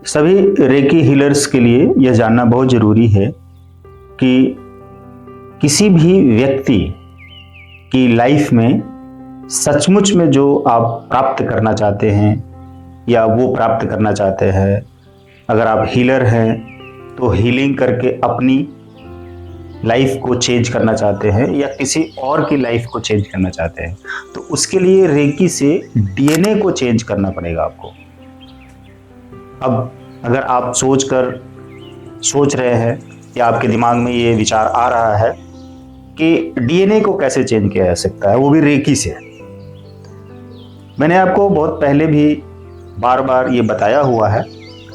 सभी recce healers के लिए यह जानना बहुत ज़रूरी है कि किसी भी व्यक्ति की लाइफ में सचमुच में जो आप प्राप्त करना चाहते हैं या वो प्राप्त करना चाहते हैं, अगर आप हीलर हैं तो हीलिंग करके अपनी लाइफ को चेंज करना चाहते हैं या किसी और की लाइफ को चेंज करना चाहते हैं, तो उसके लिए रेकी से डीएनए को चेंज करना पड़ेगा आपको। अब अगर आप सोच रहे हैं या आपके दिमाग में ये विचार आ रहा है कि डीएनए को कैसे चेंज किया जा सकता है, वो भी रेकी से। मैंने आपको बहुत पहले भी बार बार ये बताया हुआ है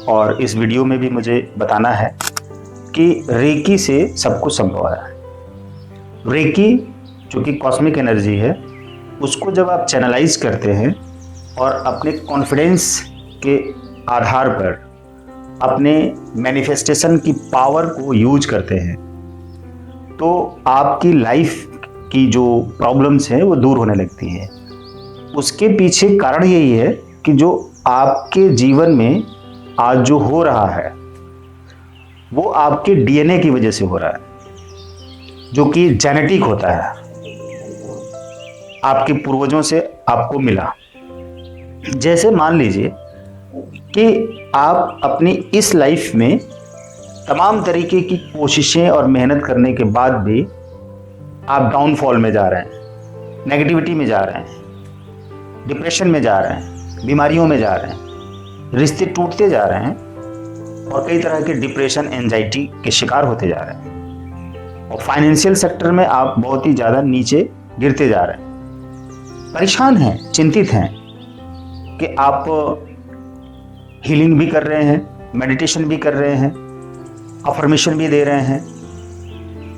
और इस वीडियो में भी मुझे बताना है कि रेकी से सब कुछ संभव है। रेकी जो कि कॉस्मिक एनर्जी है, उसको जब आप चैनलाइज करते हैं और अपने कॉन्फिडेंस के आधार पर अपने मैनिफेस्टेशन की पावर को यूज करते हैं, तो आपकी लाइफ की जो प्रॉब्लम्स हैं वो दूर होने लगती हैं। उसके पीछे कारण यही है कि जो आपके जीवन में आज जो हो रहा है वो आपके डीएनए की वजह से हो रहा है, जो कि जेनेटिक होता है, आपके पूर्वजों से आपको मिला। जैसे मान लीजिए कि आप अपनी इस लाइफ में तमाम तरीके की कोशिशें और मेहनत करने के बाद भी आप डाउनफॉल में जा रहे हैं, नेगेटिविटी में जा रहे हैं, डिप्रेशन में जा रहे हैं, बीमारियों में जा रहे हैं, रिश्ते टूटते जा रहे हैं और कई तरह के डिप्रेशन, एंजाइटी के शिकार होते जा रहे हैं और फाइनेंशियल सेक्टर में आप बहुत ही ज़्यादा नीचे गिरते जा रहे हैं। परेशान हैं, चिंतित हैं कि आप हीलिंग भी कर रहे हैं, मेडिटेशन भी कर रहे हैं, अफर्मेशन भी दे रहे हैं,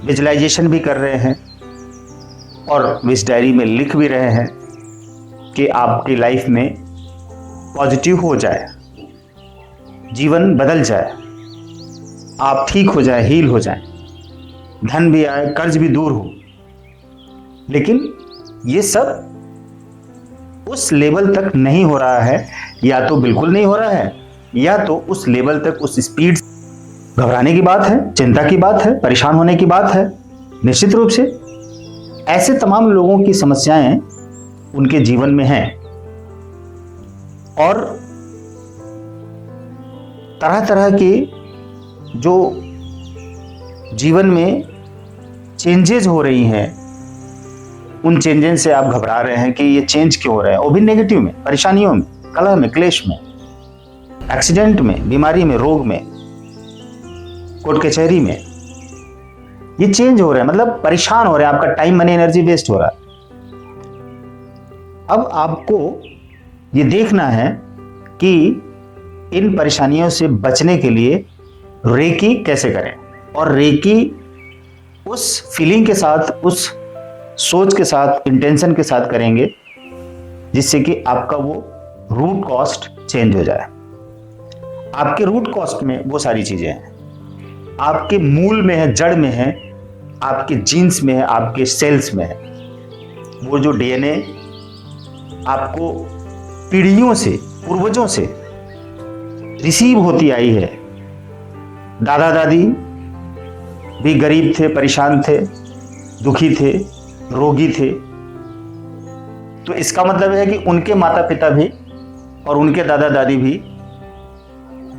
विजुअलाइजेशन भी कर रहे हैं और विश डायरी में लिख भी रहे हैं कि आपकी लाइफ में पॉजिटिव हो जाए, जीवन बदल जाए, आप ठीक हो जाए, हील हो जाए, धन भी आए, कर्ज भी दूर हो। लेकिन ये सब उस लेवल तक नहीं हो रहा है, या तो बिल्कुल नहीं हो रहा है, या तो उस लेवल तक, उस स्पीड। घबराने की बात है, चिंता की बात है, परेशान होने की बात है। निश्चित रूप से ऐसे तमाम लोगों की समस्याएं उनके जीवन में हैं और तरह तरह के जो जीवन में चेंजेस हो रही हैं, उन चेंजेस से आप घबरा रहे हैं कि ये चेंज क्यों हो रहा है, वो भी नेगेटिव में, परेशानियों में, कलह में, क्लेश में, एक्सीडेंट में, बीमारी में, रोग में, कोर्ट कचहरी में ये चेंज हो रहा है। मतलब परेशान हो रहे हैं, आपका टाइम, मनी, एनर्जी वेस्ट हो रहा है। अब आपको ये देखना है कि इन परेशानियों से बचने के लिए रेकी कैसे करें, और रेकी उस फीलिंग के साथ, उस सोच के साथ, इंटेंशन के साथ करेंगे जिससे कि आपका वो रूट कॉस्ट चेंज हो जाए। आपके रूट कॉस्ट में वो सारी चीजें हैं, आपके मूल में है, जड़ में है, आपके जीन्स में है, आपके सेल्स में है। वो जो डीएनए आपको पीढ़ियों से, पूर्वजों से रिसीव होती आई है। दादा दादी भी गरीब थे, परेशान थे, दुखी थे, रोगी थे, तो इसका मतलब है कि उनके माता पिता भी और उनके दादा दादी भी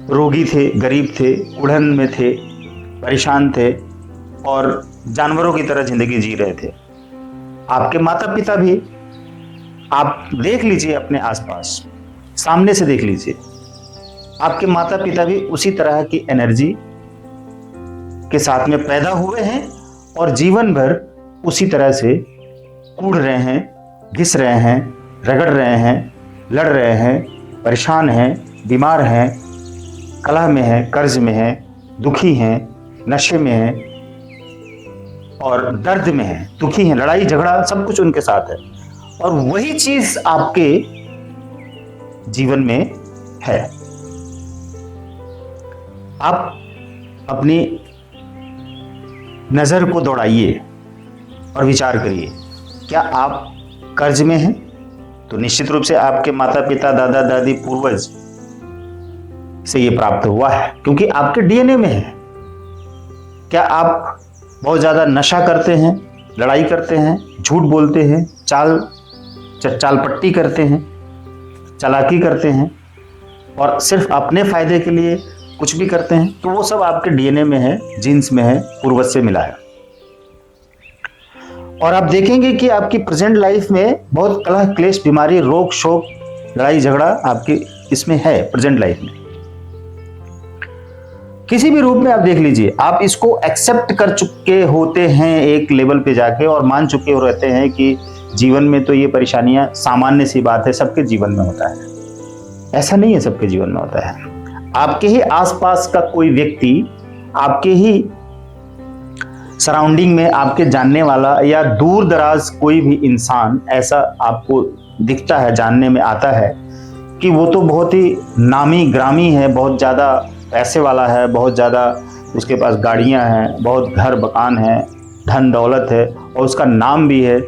रोगी थे, गरीब थे, उड़न में थे, परेशान थे और जानवरों की तरह जिंदगी जी रहे थे। आपके माता पिता भी, आप देख लीजिए अपने आसपास, सामने से देख लीजिए, आपके माता पिता भी उसी तरह की एनर्जी के साथ में पैदा हुए हैं और जीवन भर उसी तरह से कूद रहे हैं, घिस रहे हैं, रगड़ रहे हैं, लड़ रहे हैं, परेशान हैं, बीमार हैं, कलह में हैं, कर्ज में हैं, दुखी हैं, नशे में हैं और दर्द में हैं, दुखी हैं, लड़ाई झगड़ा सब कुछ उनके साथ है। और वही चीज आपके जीवन में है। आप अपनी नजर को दौड़ाइए और विचार करिए, क्या आप कर्ज में हैं? तो निश्चित रूप से आपके माता पिता, दादा दादी, पूर्वज से ये प्राप्त हुआ है, क्योंकि आपके डीएनए में है। क्या आप बहुत ज्यादा नशा करते हैं, लड़ाई करते हैं, झूठ बोलते हैं, चालपट्टी करते हैं, चालाकी करते हैं और सिर्फ अपने फायदे के लिए कुछ भी करते हैं, तो वो सब आपके डीएनए में है, जीन्स में है, पूर्वज से मिला है। और आप देखेंगे कि आपकी प्रेजेंट लाइफ में बहुत कलह क्लेश, बीमारी, रोग शोक, लड़ाई झगड़ा आपकी इसमें है प्रेजेंट लाइफ में। किसी भी रूप में आप देख लीजिए, आप इसको एक्सेप्ट कर चुके होते हैं एक लेवल पे जाके, और मान चुके हो रहते हैं कि जीवन में तो ये परेशानियां सामान्य सी बात है, सबके जीवन में होता है। ऐसा नहीं है, सबके जीवन में होता है। आपके ही आसपास का कोई व्यक्ति, आपके ही सराउंडिंग में आपके जानने वाला या दूर दराज कोई भी इंसान ऐसा आपको दिखता है, जानने में आता है कि वो तो बहुत ही नामी ग्रामी है, बहुत ज़्यादा पैसे वाला है, बहुत ज़्यादा उसके पास गाड़ियां हैं, बहुत घर मकान है, धन दौलत है, और उसका नाम भी है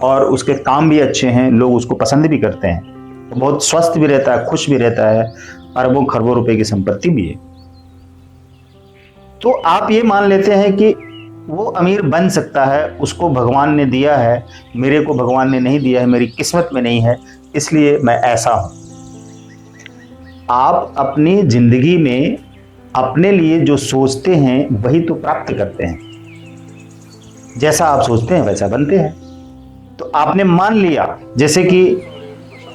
और उसके काम भी अच्छे हैं, लोग उसको पसंद भी करते हैं, तो बहुत स्वस्थ भी रहता है, खुश भी रहता है, अरबों खरबों रुपए की संपत्ति भी है। तो आप ये मान लेते हैं कि वो अमीर बन सकता है, उसको भगवान ने दिया है, मेरे को भगवान ने नहीं दिया है, मेरी किस्मत में नहीं है, इसलिए मैं ऐसा हूं। आप अपनी जिंदगी में अपने लिए जो सोचते हैं वही तो प्राप्त करते हैं। जैसा आप सोचते हैं वैसा बनते हैं। तो आपने मान लिया, जैसे कि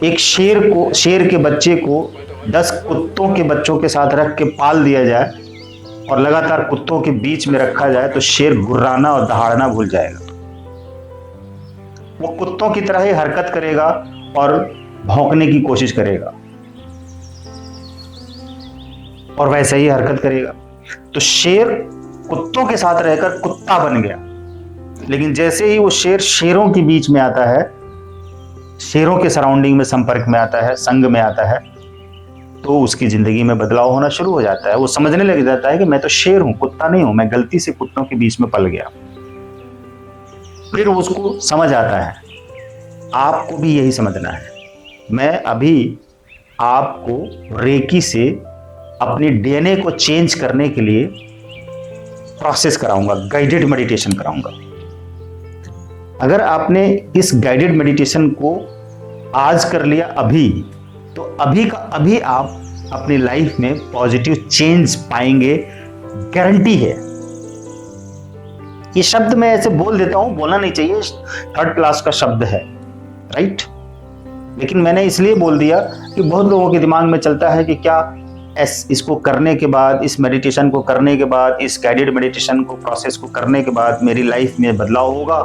एक शेर के बच्चे को 10 कुत्तों के बच्चों के साथ रख के पाल दिया जाए और लगातार कुत्तों के बीच में रखा जाए, तो शेर गुर्राना और दहाड़ना भूल जाएगा। वो कुत्तों की तरह ही हरकत करेगा और भौंकने की कोशिश करेगा और वैसे ही हरकत करेगा। तो शेर कुत्तों के साथ रहकर कुत्ता बन गया, लेकिन जैसे ही वो शेर शेरों के बीच में आता है, शेरों के सराउंडिंग में संपर्क में आता है, संग में आता है, तो उसकी जिंदगी में बदलाव होना शुरू हो जाता है। वो समझने लग जाता है कि मैं तो शेर हूं, कुत्ता नहीं हूं, मैं गलती से कुत्तों के बीच में पल गया। फिर उसको समझ आता है, आपको भी यही समझना है। मैं अभी आपको रेकी से अपनी डीएनए को चेंज करने के लिए प्रोसेस कराऊंगा, गाइडेड मेडिटेशन कराऊंगा। अगर आपने इस गाइडेड मेडिटेशन को आज कर लिया अभी, तो अभी का अभी आप अपनी लाइफ में पॉजिटिव चेंज पाएंगे, गारंटी है। ये शब्द मैं ऐसे बोल देता हूं, बोलना नहीं चाहिए, 3rd क्लास का शब्द है, राइट? लेकिन मैंने इसलिए बोल दिया कि बहुत लोगों के दिमाग में चलता है कि क्या इसको करने के बाद, इस मेडिटेशन को करने के बाद, इस गाइडेड मेडिटेशन को प्रोसेस को करने के बाद मेरी लाइफ में बदलाव होगा।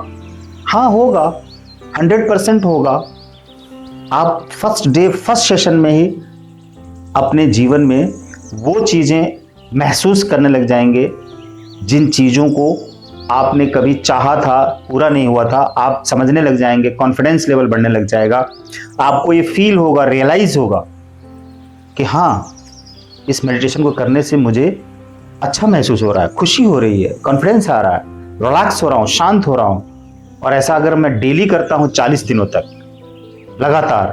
हाँ होगा, 100% होगा। आप फर्स्ट डे फर्स्ट सेशन में ही अपने जीवन में वो चीज़ें महसूस करने लग जाएंगे जिन चीज़ों को आपने कभी चाहा था, पूरा नहीं हुआ था, आप समझने लग जाएंगे, कॉन्फिडेंस लेवल बढ़ने लग जाएगा। आपको ये फील होगा, रियलाइज होगा कि हाँ, इस मेडिटेशन को करने से मुझे अच्छा महसूस हो रहा है, खुशी हो रही है, कॉन्फिडेंस आ रहा है, रिलैक्स हो रहा हूँ, शांत हो रहा हूँ। और ऐसा अगर मैं डेली करता हूँ 40 दिनों तक लगातार,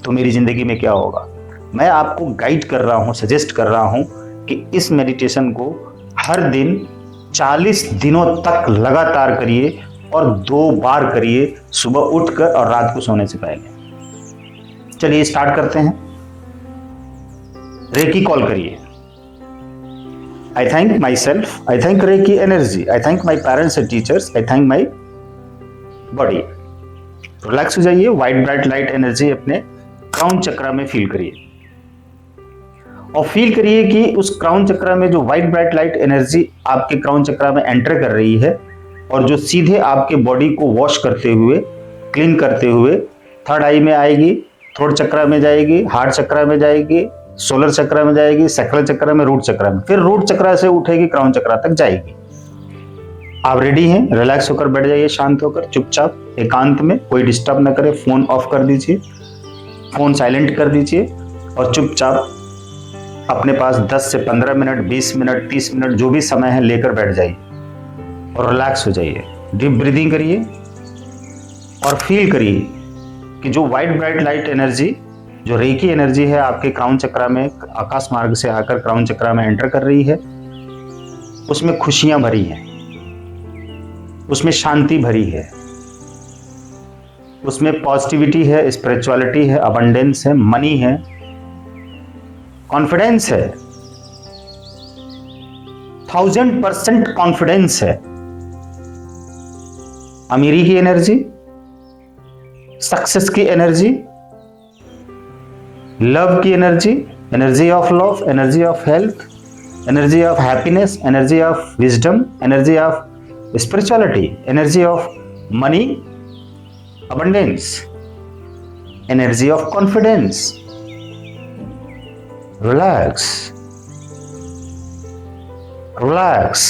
तो मेरी जिंदगी में क्या होगा। मैं आपको गाइड कर रहा हूँ, सजेस्ट कर रहा हूँ कि इस मेडिटेशन को हर दिन 40 दिनों तक लगातार करिए और 2 बार करिए, सुबह उठकर और रात को सोने से पहले। चलिए स्टार्ट करते हैं। रेकी कॉल करिए। I thank myself, I thank reiki energy, I thank my parents and teachers, I thank my body. Relax हो जाइए। व्हाइट ब्राइट लाइट एनर्जी अपने क्राउन चक्र में फील करिए और फील करिए कि उस क्राउन चक्र में जो व्हाइट ब्राइट लाइट एनर्जी आपके क्राउन चक्र में एंटर कर रही है और जो सीधे आपके बॉडी को वॉश करते हुए, क्लीन करते हुए 3rd आई में आएगी, थ्रोट चक्र में जाएगी, हार्ट चक्र में जाएगी, सोलर चक्र में जाएगी, सैक्रल चक्र में, रूट चक्र में, फिर रूट चक्र से उठेगी, क्राउन चक्र तक जाएगी। आप रेडी हैं? रिलैक्स होकर बैठ जाइए, शांत होकर, चुपचाप, एकांत में, कोई डिस्टर्ब ना करे। फोन ऑफ कर दीजिए, फोन साइलेंट कर दीजिए और चुपचाप अपने पास 10 से 15 मिनट, 20 मिनट, 30 मिनट जो भी समय है लेकर बैठ जाइए और रिलैक्स हो जाइए। डीप ब्रीदिंग करिए और फील करिए कि जो व्हाइट ब्राइट लाइट एनर्जी जो रेकी एनर्जी है आपके क्राउन चक्रा में आकाश मार्ग से आकर क्राउन चक्रा में एंटर कर रही है, उसमें खुशियां भरी हैं, उसमें शांति भरी है, उसमें पॉजिटिविटी है, स्पिरिचुअलिटी है, अबंडेंस है, मनी है, कॉन्फिडेंस है, 1000% कॉन्फिडेंस है, अमीरी की एनर्जी, सक्सेस की एनर्जी, लव की energy, energy of love, energy of health, energy of happiness, energy of wisdom, energy of spirituality, energy of money, abundance, energy of confidence. Relax, relax,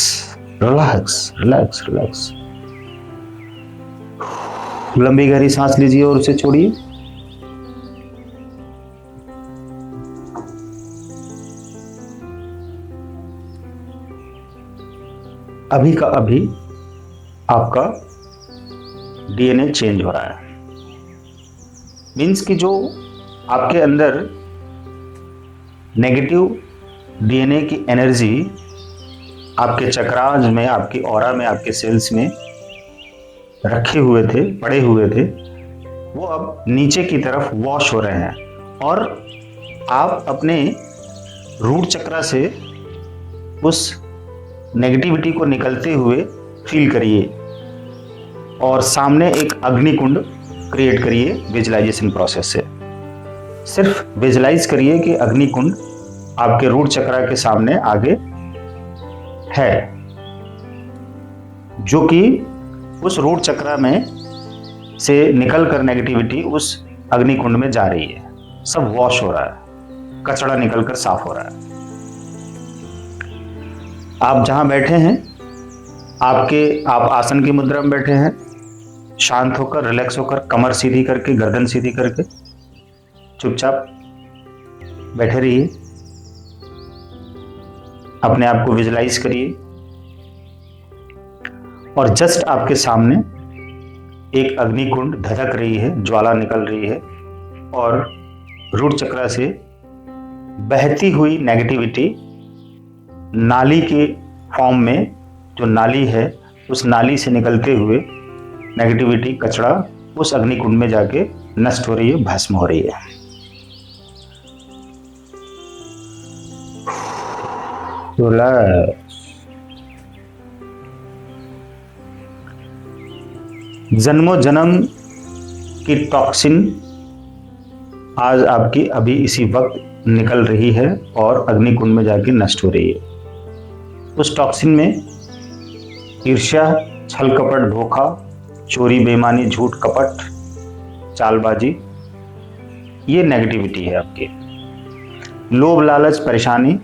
relax, relax, relax. लंबी गहरी सांस लीजिए और उसे छोड़िए। अभी का अभी आपका डीएनए चेंज हो रहा है। मीन्स कि जो आपके अंदर नेगेटिव डीएनए की एनर्जी आपके चक्रास में, आपकी ऑरा में, आपके सेल्स में रखे हुए थे, पड़े हुए थे, वो अब नीचे की तरफ वॉश हो रहे हैं और आप अपने रूट चक्रा से उस नेगेटिविटी को निकलते हुए फील करिए और सामने एक अग्निकुंड क्रिएट करिए विजुअलाइजेशन प्रोसेस से। सिर्फ विजुअलाइज करिए कि अग्निकुंड आपके रूट चक्रा के सामने आगे है, जो कि उस रूट चक्रा में से निकलकर नेगेटिविटी उस अग्निकुंड में जा रही है। सब वॉश हो रहा है, कचरा निकलकर साफ हो रहा है। आप जहां बैठे हैं, आप आसन की मुद्रा में बैठे हैं, शांत होकर, रिलैक्स होकर, कमर सीधी करके, गर्दन सीधी करके चुपचाप बैठे रहिए। अपने आप को विजुअलाइज करिए और जस्ट आपके सामने एक अग्निकुंड धधक रही है, ज्वाला निकल रही है और रूट चक्रा से बहती हुई नेगेटिविटी नाली के फॉर्म में, जो नाली है उस नाली से निकलते हुए नेगेटिविटी, कचरा उस अग्निकुंड में जाके नष्ट हो रही है, भस्म हो रही है। जन्मों जन्म की टॉक्सिन आज आपकी अभी इसी वक्त निकल रही है और अग्निकुंड में जाके नष्ट हो रही है। उस टॉक्सिन में ईर्ष्या, छल कपट, धोखा, चोरी, बेईमानी, झूठ, कपट, चालबाजी, ये नेगेटिविटी है आपकी। लोभ, लालच, परेशानी,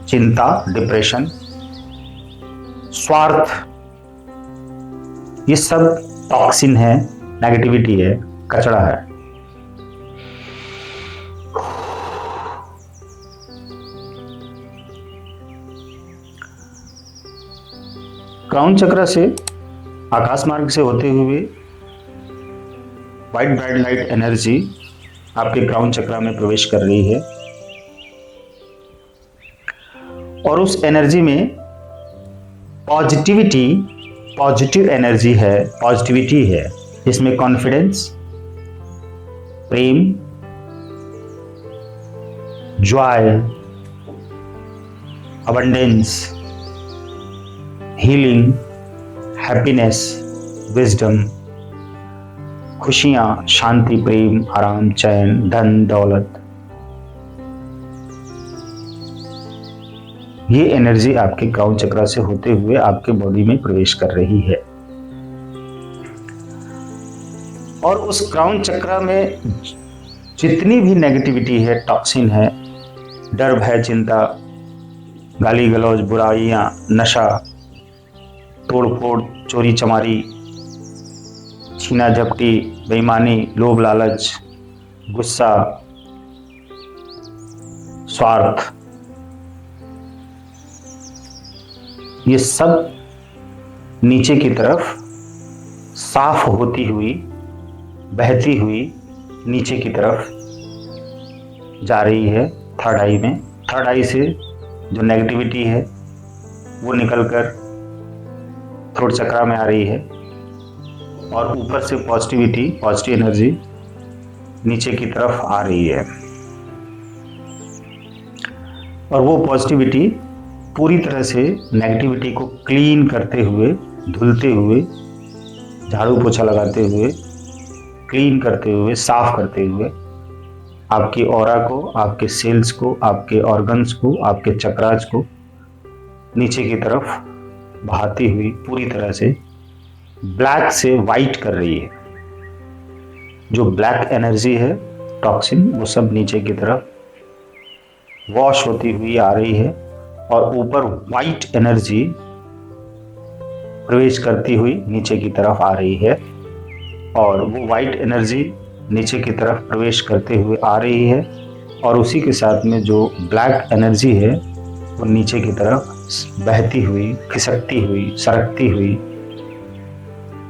चिंता, डिप्रेशन, स्वार्थ, ये सब टॉक्सिन है, नेगेटिविटी है, कचरा है। क्राउन चक्र से आकाश मार्ग से होते हुए वाइट ब्राइट लाइट एनर्जी आपके क्राउन चक्र में प्रवेश कर रही है और उस एनर्जी में पॉजिटिव एनर्जी है, पॉजिटिविटी है। इसमें कॉन्फिडेंस, प्रेम, joy, abundance, healing, happiness, wisdom, खुशियां, शांति, प्रेम, आराम, चैन, धन, दौलत, ये एनर्जी आपके क्राउन चक्र से होते हुए आपके बॉडी में प्रवेश कर रही है और उस क्राउन चक्र में जितनी भी नेगेटिविटी है, टॉक्सिन है, डर, भय, चिंता, गाली गलौज, बुराइयां, नशा, तोड़फोड़, चोरी चमारी, छीना झपटी, बेईमानी, लोभ लालच, गुस्सा, स्वार्थ, ये सब नीचे की तरफ साफ होती हुई, बहती हुई नीचे की तरफ जा रही है थर्ड आई में। थर्ड आई से जो नेगेटिविटी है वो निकलकर थ्रोट चक्रा में आ रही है और ऊपर से पॉजिटिविटी, पॉजिटिव एनर्जी नीचे की तरफ आ रही है। और वो पॉजिटिविटी पूरी तरह से नेगेटिविटी को क्लीन करते हुए, धुलते हुए, झाड़ू पोछा लगाते हुए, क्लीन करते हुए, साफ करते हुए आपकी ऑरा को, आपके सेल्स को, आपके ऑर्गन्स को, आपके चक्रास को नीचे की तरफ बहाती हुई पूरी तरह से ब्लैक से वाइट कर रही है। जो ब्लैक एनर्जी है, टॉक्सिन, वो सब नीचे की तरफ वॉश होती हुई आ रही है और ऊपर वाइट एनर्जी प्रवेश करती हुई नीचे की तरफ आ रही है। और वो वाइट एनर्जी नीचे की तरफ प्रवेश करते हुए आ रही है और उसी के साथ में जो ब्लैक एनर्जी है वो नीचे की तरफ बहती हुई, खिसकती हुई, सरकती हुई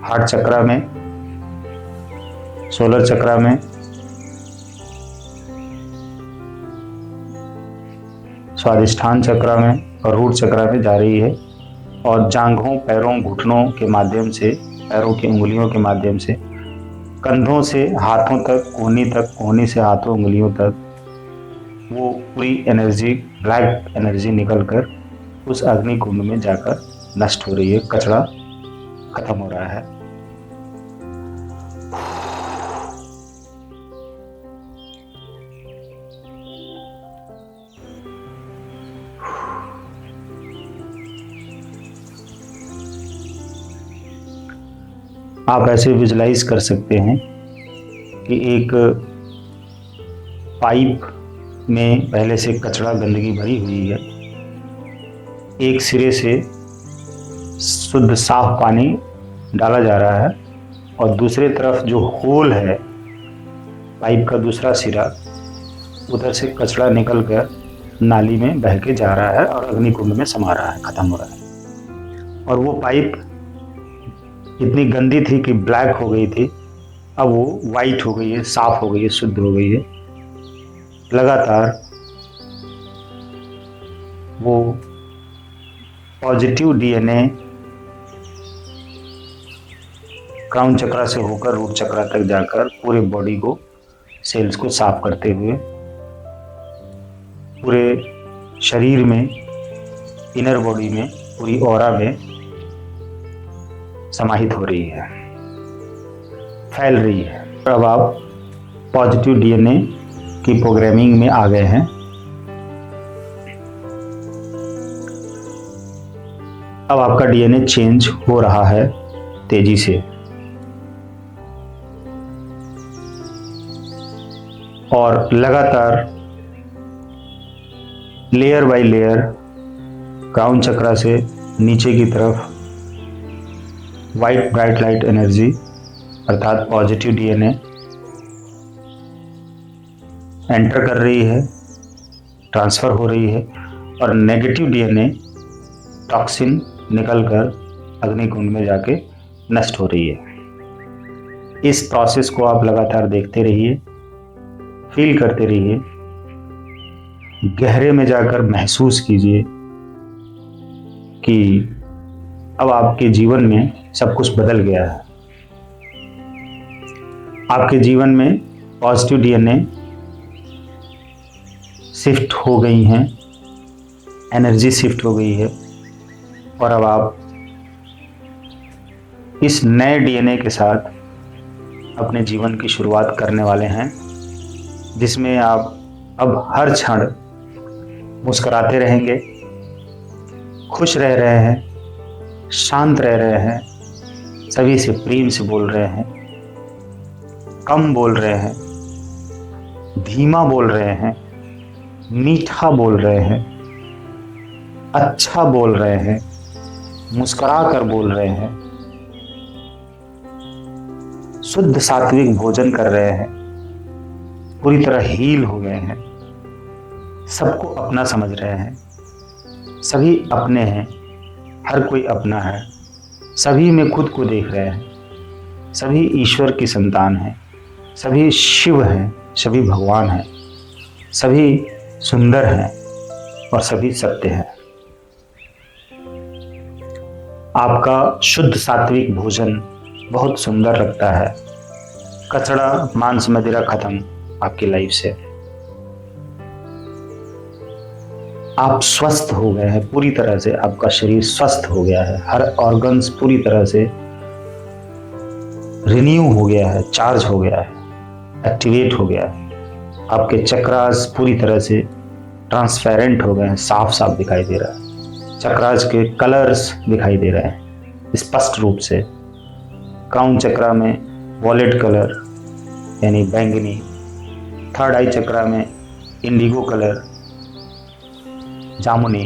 हार्ट चक्रा में, सोलर चक्रा में, स्वादिष्ठान चक्रा में और रूट चक्रा में जा रही है और जांघों, पैरों, घुटनों के माध्यम से, पैरों की उंगलियों के माध्यम से, कंधों से हाथों तक, कोहनी तक, कोहनी से हाथों, उंगलियों तक वो पूरी एनर्जी, ब्लैक एनर्जी निकलकर उस अग्नि कुंड में जाकर नष्ट हो रही है। कचरा खत्म हो रहा है। आप ऐसे विजुलाइज कर सकते हैं कि एक पाइप में पहले से कचरा, गंदगी भरी हुई है। एक सिरे से शुद्ध साफ पानी डाला जा रहा है और दूसरे तरफ जो होल है पाइप का दूसरा सिरा, उधर से कचरा निकलकर नाली में बह के जा रहा है और अग्निकुंड में समा रहा है, खत्म हो रहा है। और वो पाइप इतनी गंदी थी कि ब्लैक हो गई थी, अब वो वाइट हो गई है, साफ हो गई है, शुद्ध हो गई है। लगातार वो पॉजिटिव डीएनए क्राउन चक्रा से होकर रूट चक्रा तक जाकर पूरे बॉडी को, सेल्स को साफ करते हुए पूरे शरीर में, इनर बॉडी में, पूरी ऑरा में समाहित हो रही है, फैल रही है। अब आप पॉजिटिव डीएनए की प्रोग्रामिंग में आ गए हैं। अब आपका डीएनए चेंज हो रहा है तेजी से और लगातार लेयर बाय लेयर क्राउन चक्रा से नीचे की तरफ वाइट ब्राइट लाइट एनर्जी अर्थात पॉजिटिव डीएनए एंटर कर रही है, ट्रांसफ़र हो रही है और नेगेटिव डीएनए टॉक्सिन निकलकर अग्निकुंड में जाके नष्ट हो रही है। इस प्रोसेस को आप लगातार देखते रहिए, फील करते रहिए, गहरे में जाकर महसूस कीजिए कि अब आपके जीवन में सब कुछ बदल गया है। आपके जीवन में पॉजिटिव डीएनए शिफ्ट हो गई हैं, एनर्जी शिफ्ट हो गई है और अब आप इस नए डीएनए के साथ अपने जीवन की शुरुआत करने वाले हैं, जिसमें आप अब हर क्षण मुस्कुराते रहेंगे, खुश रह रहे हैं, शांत रह रहे हैं, सभी से प्रेम से बोल रहे हैं, कम बोल रहे हैं, धीमा बोल रहे हैं, मीठा बोल रहे हैं, अच्छा बोल रहे हैं, मुस्कुरा कर बोल रहे हैं, शुद्ध सात्विक भोजन कर रहे हैं, पूरी तरह हील हो गए हैं, सबको अपना समझ रहे हैं, सभी अपने हैं, हर कोई अपना है, सभी में खुद को देख रहे हैं, सभी ईश्वर की संतान हैं, सभी शिव हैं, सभी भगवान हैं, सभी सुंदर हैं और सभी सत्य हैं। आपका शुद्ध सात्विक भोजन बहुत सुंदर लगता है। कचड़ा मांस मदिरा खत्म आपकी लाइफ से। आप स्वस्थ हो गए हैं पूरी तरह से, आपका शरीर स्वस्थ हो गया है, हर ऑर्गन्स पूरी तरह से रिन्यू हो गया है, चार्ज हो गया है, एक्टिवेट हो गया है। आपके चक्रास पूरी तरह से ट्रांसपेरेंट हो गए हैं, साफ साफ दिखाई दे रहा है। चक्रास के कलर्स दिखाई दे रहे हैं स्पष्ट रूप से। क्राउन चक्रा में वॉलेट कलर यानी बैंगनी, थर्ड आई चक्रा में इंडिगो कलर जामुनी,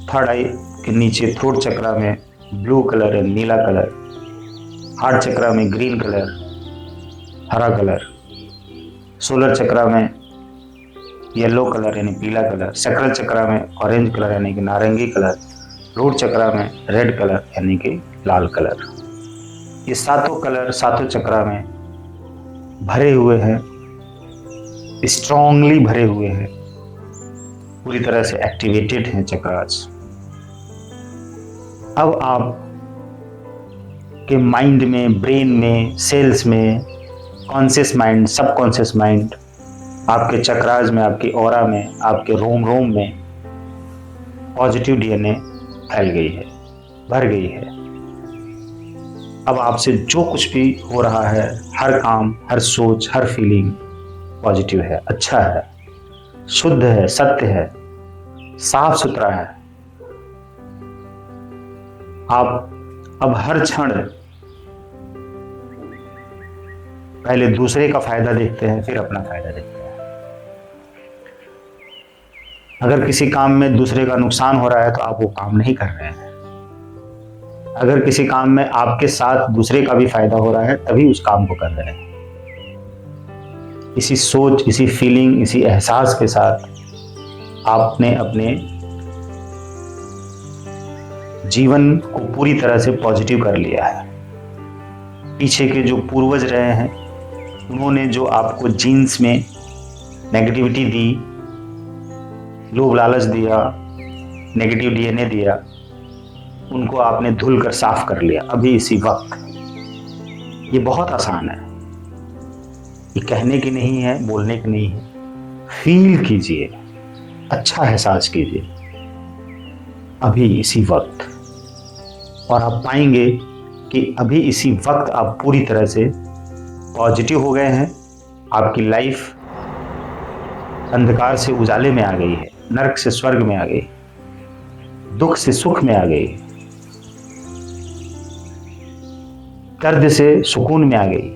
थर्ड आई के नीचे थ्रोट चक्रा में ब्लू कलर है, नीला कलर, हार्ट चक्रा में ग्रीन कलर, हरा कलर, सोलर चक्रा में येलो कलर यानी पीला कलर, सैक्रल चक्रा में ऑरेंज कलर यानी कि नारंगी कलर, रूट चक्रा में रेड कलर यानी कि लाल कलर। ये सातों कलर सातों चक्रा में भरे हुए हैं, स्ट्रांगली भरे हुए हैं, पूरी तरह से एक्टिवेटेड हैं चक्रास। अब आप के माइंड में, ब्रेन में, सेल्स में, कॉन्शियस माइंड, सबकॉन्शियस माइंड, आपके चक्रास में, आपकी ऑरा में, आपके रोम रोम में पॉजिटिव डीएनए फैल गई है, भर गई है। अब आपसे जो कुछ भी हो रहा है, हर काम, हर सोच, हर फीलिंग पॉजिटिव है, अच्छा है, शुद्ध है, सत्य है, साफ सुथरा है। आप अब हर क्षण पहले दूसरे का फायदा देखते हैं, फिर अपना फायदा देखते हैं। अगर किसी काम में दूसरे का नुकसान हो रहा है तो आप वो काम नहीं कर रहे हैं। अगर किसी काम में आपके साथ दूसरे का भी फायदा हो रहा है तभी उस काम को कर रहे हैं। इसी सोच, इसी फीलिंग, इसी एहसास के साथ आपने अपने जीवन को पूरी तरह से पॉजिटिव कर लिया है। पीछे के जो पूर्वज रहे हैं उन्होंने जो आपको जीन्स में नेगेटिविटी दी, लोभ लालच दिया, नेगेटिव डीएनए दिया, उनको आपने धुल कर साफ कर लिया अभी इसी वक्त। ये बहुत आसान है, ये कहने की नहीं है, बोलने की नहीं है। फील कीजिए, अच्छा एहसास कीजिए अभी इसी वक्त, और आप पाएंगे कि अभी इसी वक्त आप पूरी तरह से पॉजिटिव हो गए हैं। आपकी लाइफ अंधकार से उजाले में आ गई है, नरक से स्वर्ग में आ गई, दुख से सुख में आ गई, दर्द से सुकून में आ गई,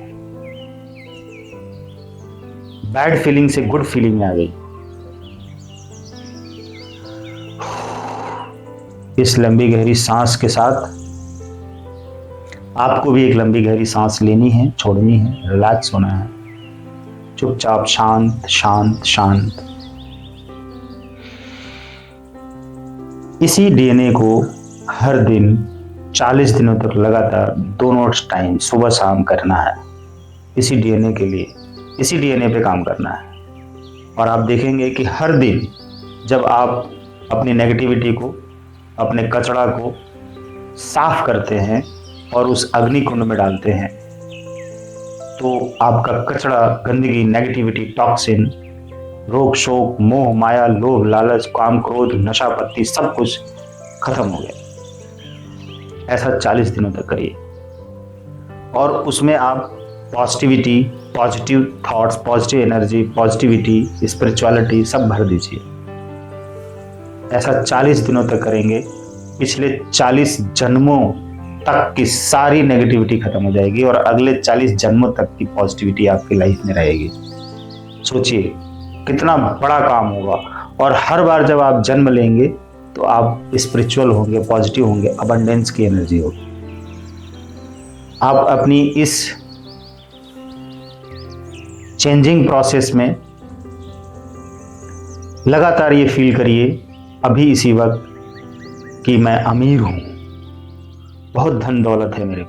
बैड फीलिंग से गुड फीलिंग में आ गई। इस लंबी गहरी सांस के साथ आपको भी एक लंबी गहरी सांस लेनी है, छोड़नी है, रिलैक्स होना है, चुपचाप शांत शांत शांत। इसी डीएनए को हर दिन 40 दिनों तक लगातार दोनों टाइम सुबह शाम करना है। इसी डीएनए के लिए, इसी डीएनए पे काम करना है। और आप देखेंगे कि हर दिन जब आप अपनी नेगेटिविटी को, अपने कचरा को साफ करते हैं और उस अग्नि कुंड में डालते हैं तो आपका कचरा, गंदगी, नेगेटिविटी, टॉक्सिन, रोग शोक, मोह माया, लोभ लालच, काम क्रोध, नशा पत्ती सब कुछ खत्म हो गया। ऐसा 40 दिनों तक करिए और उसमें आप positivity, positive thoughts, positive energy, positivity, spirituality सब भर दीजिए। ऐसा 40 दिनों तक करेंगे, पिछले 40 जन्मों तक की सारी नेगेटिविटी खत्म हो जाएगी और अगले 40 जन्मों तक की पॉजिटिविटी आपकी लाइफ में रहेगी। सोचिए कितना बड़ा काम होगा। और हर बार जब आप जन्म लेंगे तो आप स्पिरिचुअल होंगे, पॉजिटिव होंगे, अबंडेंस की एनर्जी होगी। आप अपनी इस चेंजिंग प्रोसेस में लगातार ये फील करिए अभी इसी वक्त कि मैं अमीर हूं, बहुत धन दौलत है मेरे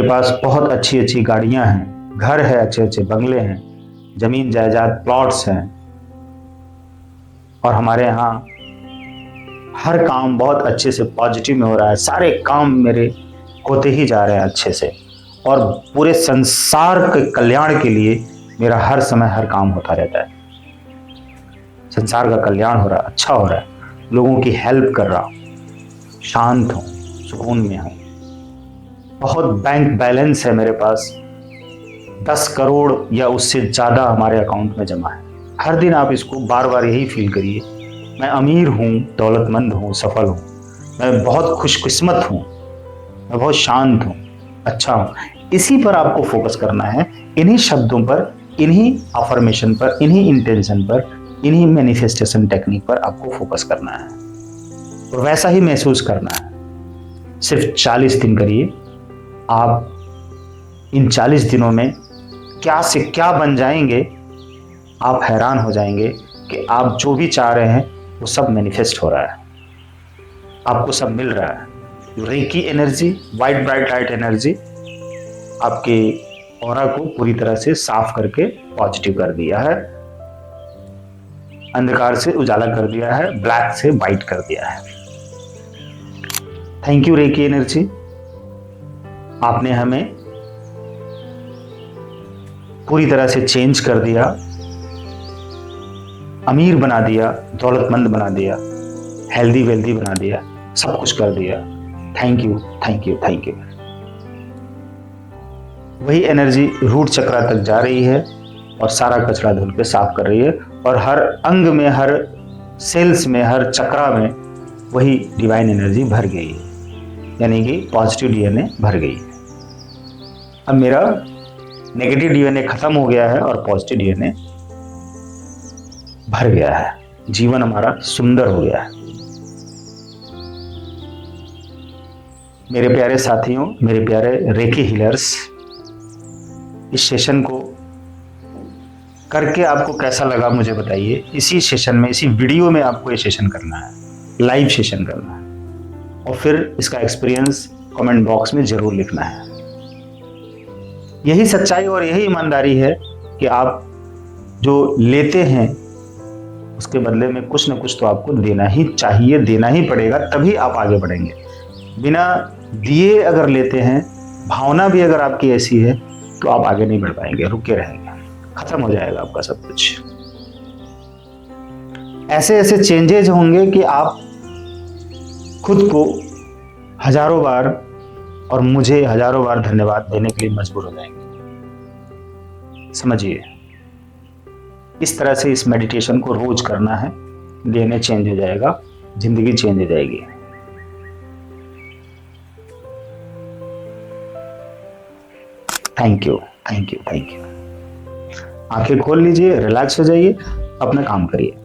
पास बहुत अच्छी अच्छी गाड़ियां हैं, घर है, अच्छे अच्छे बंगले हैं, जमीन जायदाद प्लॉट्स हैं, और हमारे यहाँ हर काम बहुत अच्छे से पॉजिटिव में हो रहा है। सारे काम मेरे होते ही जा रहे हैं अच्छे से, और पूरे संसार के कल्याण के लिए मेरा हर समय हर काम होता रहता है। संसार का कल्याण हो रहा है, अच्छा हो रहा है, लोगों की हेल्प कर रहा हूँ, शांत हूँ, सुकून में हूँ। बहुत बैंक बैलेंस है मेरे पास, 10 करोड़ या उससे ज़्यादा हमारे अकाउंट में जमा है। हर दिन आप इसको बार बार यही फील करिए, मैं अमीर हूँ, दौलतमंद हूँ, सफल हूँ, मैं बहुत खुशकिस्मत हूँ, मैं बहुत शांत हूँ, अच्छा हूँ। इसी पर आपको फोकस करना है, इन्हीं शब्दों पर, इन्हीं अफर्मेशन पर, इन्हीं इंटेंशन पर, इन्हीं मैनिफेस्टेशन टेक्निक पर आपको फोकस करना है और वैसा ही महसूस करना है। सिर्फ 40 दिन करिए, आप इन 40 दिनों में क्या से क्या बन जाएंगे, आप हैरान हो जाएंगे कि आप जो भी चाह रहे हैं वो सब मैनिफेस्ट हो रहा है, आपको सब मिल रहा है। Reiki energy, white bright light energy आपके ऑरा को पूरी तरह से साफ करके पॉजिटिव कर दिया है, अंधकार से उजाला कर दिया है, ब्लैक से वाइट कर दिया है। थैंक यू रेकी एनर्जी, आपने हमें पूरी तरह से चेंज कर दिया, अमीर बना दिया, दौलतमंद बना दिया, हेल्दी वेल्दी बना दिया, सब कुछ कर दिया। Thank you, thank you, thank you. वही एनर्जी रूट चक्रा तक जा रही है और सारा कचरा धुल के साफ कर रही है, और हर अंग में, हर सेल्स में, हर चक्रा में वही डिवाइन एनर्जी भर गई है, यानी कि पॉजिटिव डीएनए भर गई है। अब मेरा नेगेटिव डीएनए खत्म हो गया है और पॉजिटिव डीएनए भर गया है, जीवन हमारा सुंदर हो गया है। मेरे प्यारे साथियों, मेरे प्यारे रेकी हीलर्स, इस सेशन को करके आपको कैसा लगा मुझे बताइए। इसी सेशन में, इसी वीडियो में आपको ये सेशन करना है, लाइव सेशन करना है, और फिर इसका एक्सपीरियंस कमेंट बॉक्स में जरूर लिखना है। यही सच्चाई और यही ईमानदारी है कि आप जो लेते हैं उसके बदले में कुछ ना कुछ तो आपको देना ही चाहिए, देना ही पड़ेगा, तभी आप आगे बढ़ेंगे। बिना दिए अगर लेते हैं, भावना भी अगर आपकी ऐसी है, तो आप आगे नहीं बढ़ पाएंगे, रुके रहेंगे, खत्म हो जाएगा आपका सब कुछ। ऐसे ऐसे चेंजेज होंगे कि आप खुद को हजारों बार और मुझे हजारों बार धन्यवाद देने के लिए मजबूर हो जाएंगे। समझिए, इस तरह से इस मेडिटेशन को रोज करना है, डीएनए चेंज हो जाएगा, जिंदगी चेंज हो जाएगी। Thank you, thank you, thank you. आंखें खोल लीजिए, रिलैक्स हो जाइए, अपना काम करिए।